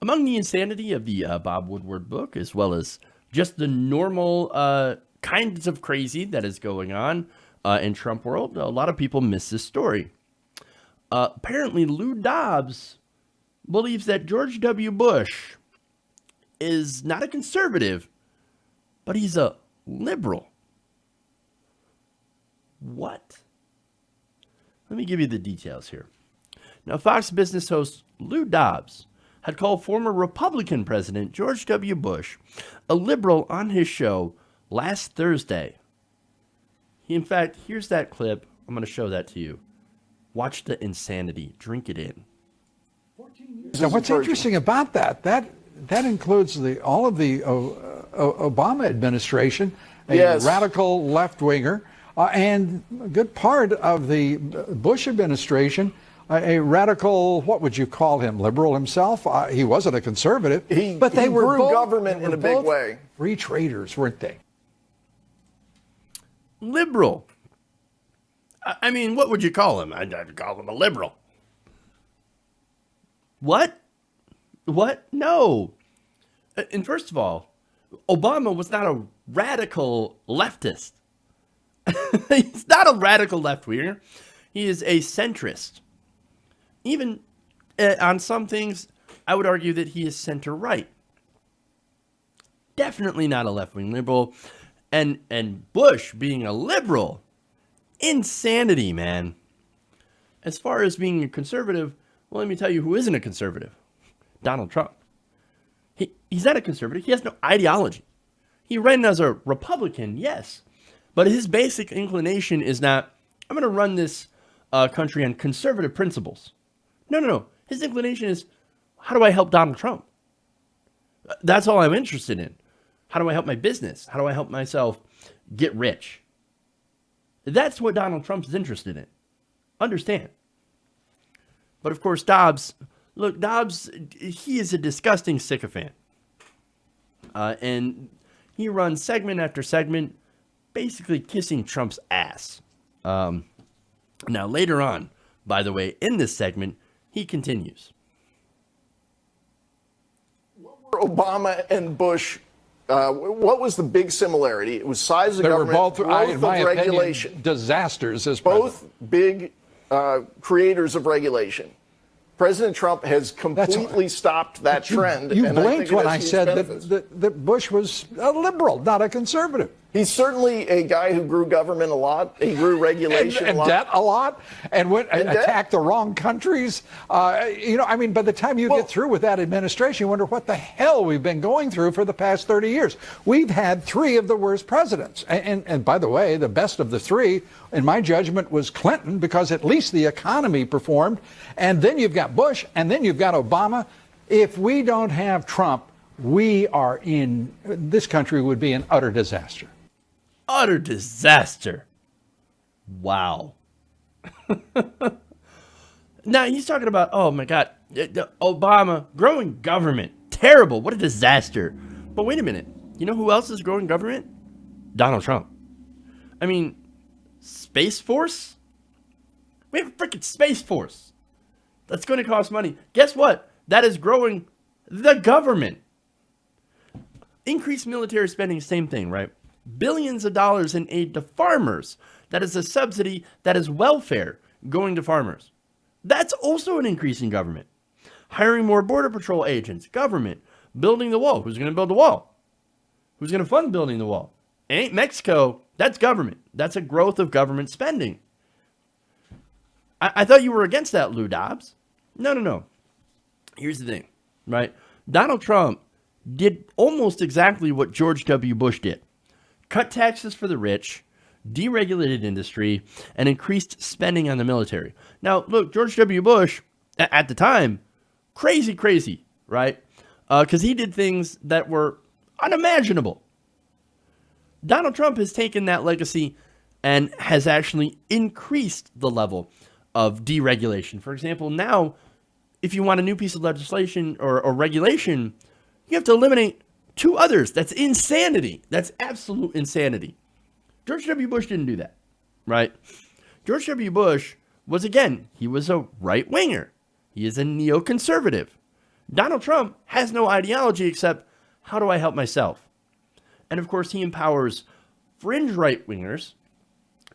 Among the insanity of the Bob Woodward book, as well as just the normal kinds of crazy that is going on in Trump world, a lot of people miss this story. Apparently, Lou Dobbs believes that George W. Bush is not a conservative, but he's a liberal. What? Let me give you the details here. Now, Fox Business host Lou Dobbs had called former Republican President George W. Bush a liberal on his show last Thursday. In fact, here's that clip. I'm going to show that to you. Watch the insanity. Drink it in. Now, what's interesting about that includes all of the Obama administration, a radical left-winger, and a good part of the Bush administration, a radical, what would you call him, liberal himself? He wasn't a conservative, but they were grew both, government in a big way. Free traders, weren't they? Liberal. I mean, what would you call him? I'd call him a liberal. What? What? No. And first of all, Obama was not a radical leftist. He's not a radical left-winger. He is a centrist. Even on some things, I would argue that he is center-right. Definitely not a left-wing liberal. And Bush being a liberal, insanity, man. As far as being a conservative, well, let me tell you who isn't a conservative. Donald Trump. He's not a conservative. He has no ideology. He ran as a Republican, yes. But his basic inclination is not, I'm going to run this country on conservative principles. No. His inclination is, how do I help Donald Trump? That's all I'm interested in. How do I help my business? How do I help myself get rich? That's what Donald Trump is interested in. Understand. But of course, Dobbs, he is a disgusting sycophant. And he runs segment after segment, basically kissing Trump's ass. Now, later on, by the way, in this segment, he continues. What were Obama and Bush, what was the big similarity? It was size of government, both, growth in my of opinion, regulation. Disasters as both big creators of regulation. President Trump has completely stopped that trend. You and blinked when I said benefits. that Bush was a liberal, not a conservative. He's certainly a guy who grew government a lot. He grew regulation and a lot. debt a lot, and went and attacked the wrong countries. By the time you get through with that administration, you wonder what the hell we've been going through for the past 30 years. We've had three of the worst presidents. And by the way, the best of the three, in my judgment, was Clinton, because at least the economy performed. And then you've got Bush, and then you've got Obama. If we don't have Trump, this country would be an utter disaster. Utter disaster. Wow. Now he's talking about, oh my God, Obama, growing government. Terrible. What a disaster. But wait a minute. You know who else is growing government? Donald Trump. I mean, Space Force? We have a freaking Space Force. That's going to cost money. Guess what? That is growing the government. Increased military spending, same thing, right? Billions of dollars in aid to farmers. That is a subsidy. That is welfare going to farmers. That's also an increase in government. Hiring more Border Patrol agents. Government. Building the wall. Who's going to build the wall? Who's going to fund building the wall? It ain't Mexico. That's government. That's a growth of government spending. I thought you were against that, Lou Dobbs. No. Here's the thing, right? Donald Trump did almost exactly what George W. Bush did. Cut taxes for the rich, deregulated industry, and increased spending on the military. Now, look, George W. Bush, at the time, crazy, right? Because he did things that were unimaginable. Donald Trump has taken that legacy and has actually increased the level of deregulation. For example, now, if you want a new piece of legislation or regulation, you have to eliminate two others. That's insanity. That's absolute insanity. George W. Bush didn't do that, right? George W. Bush was, again, he was a right-winger. He is a neoconservative. Donald Trump has no ideology except how do I help myself? And of course, he empowers fringe right-wingers,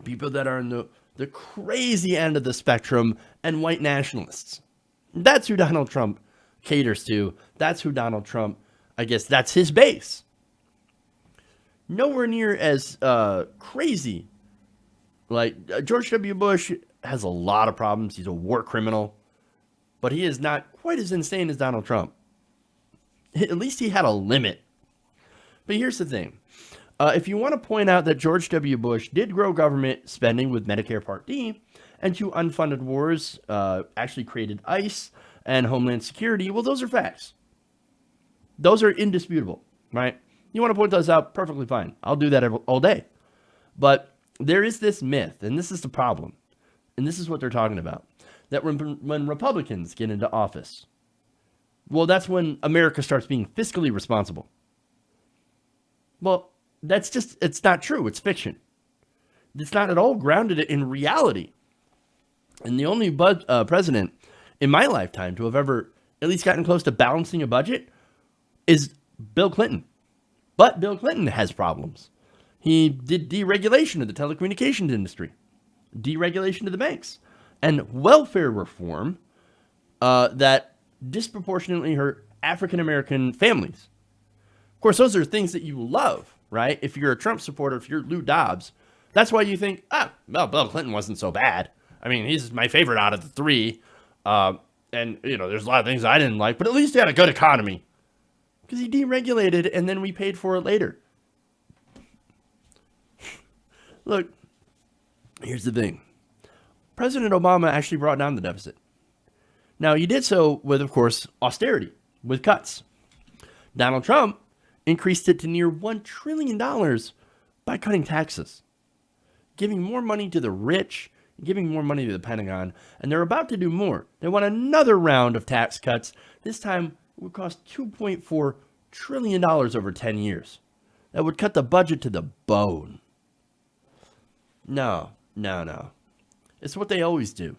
people that are in the crazy end of the spectrum, and white nationalists. That's who Donald Trump caters to. That's who Donald Trump, I guess that's his base. Nowhere near as crazy. Like George W. Bush has a lot of problems. He's a war criminal. But he is not quite as insane as Donald Trump. At least he had a limit. But here's the thing. If you want to point out that George W. Bush did grow government spending with Medicare Part D, and two unfunded wars actually created ICE and Homeland Security, well, those are facts. Those are indisputable, right? You want to point those out, perfectly fine. I'll do that all day. But there is this myth, and this is the problem, and this is what they're talking about, that when Republicans get into office, well, that's when America starts being fiscally responsible. Well, it's not true. It's fiction. It's not at all grounded in reality. And the only president in my lifetime to have ever at least gotten close to balancing a budget is Bill Clinton. But Bill Clinton has problems. He did deregulation of the telecommunications industry, deregulation of the banks, and welfare reform that disproportionately hurt African-American families. Of course, those are things that you love, right? If you're a Trump supporter, if you're Lou Dobbs, that's why you think, well, Bill Clinton wasn't so bad. I mean, he's my favorite out of the three. And, there's a lot of things I didn't like, but at least he had a good economy. Because he deregulated, and then we paid for it later. Look, here's the thing. President Obama actually brought down the deficit. Now, he did so with, of course, austerity, with cuts. Donald Trump increased it to near $1 trillion by cutting taxes, giving more money to the rich, giving more money to the Pentagon, and they're about to do more. They want another round of tax cuts. This time, it would cost $2.4 trillion over 10 years. That would cut the budget to the bone. No. It's what they always do.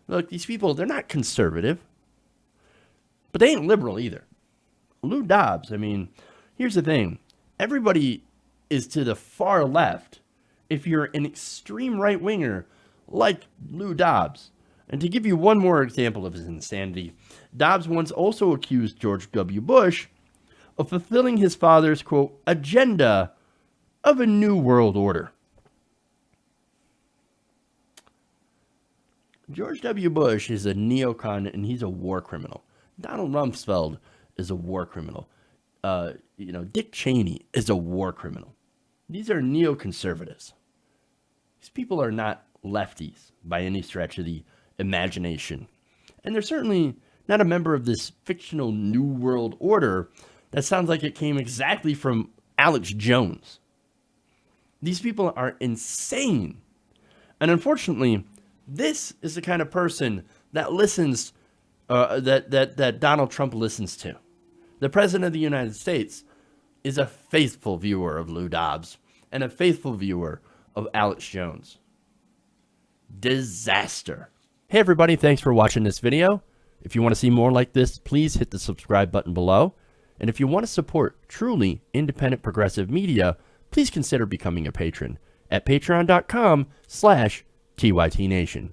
Look, these people, they're not conservative, but they ain't liberal either. Lou Dobbs, I mean, here's the thing. Everybody is to the far left if you're an extreme right-winger like Lou Dobbs. And to give you one more example of his insanity, Dobbs once also accused George W. Bush of fulfilling his father's, quote, agenda of a new world order. George W. Bush is a neocon and he's a war criminal. Donald Rumsfeld is a war criminal. Dick Cheney is a war criminal. These are neoconservatives. These people are not lefties by any stretch of the imagination. And they're certainly not a member of this fictional New World Order that sounds like it came exactly from Alex Jones. These people are insane. And unfortunately, this is the kind of person that listens, that Donald Trump listens to. The President of the United States is a faithful viewer of Lou Dobbs and a faithful viewer of Alex Jones. Disaster. Hey everybody, thanks for watching this video. If you want to see more like this, please hit the subscribe button below. And if you want to support truly independent progressive media, please consider becoming a patron at patreon.com/TYTNation.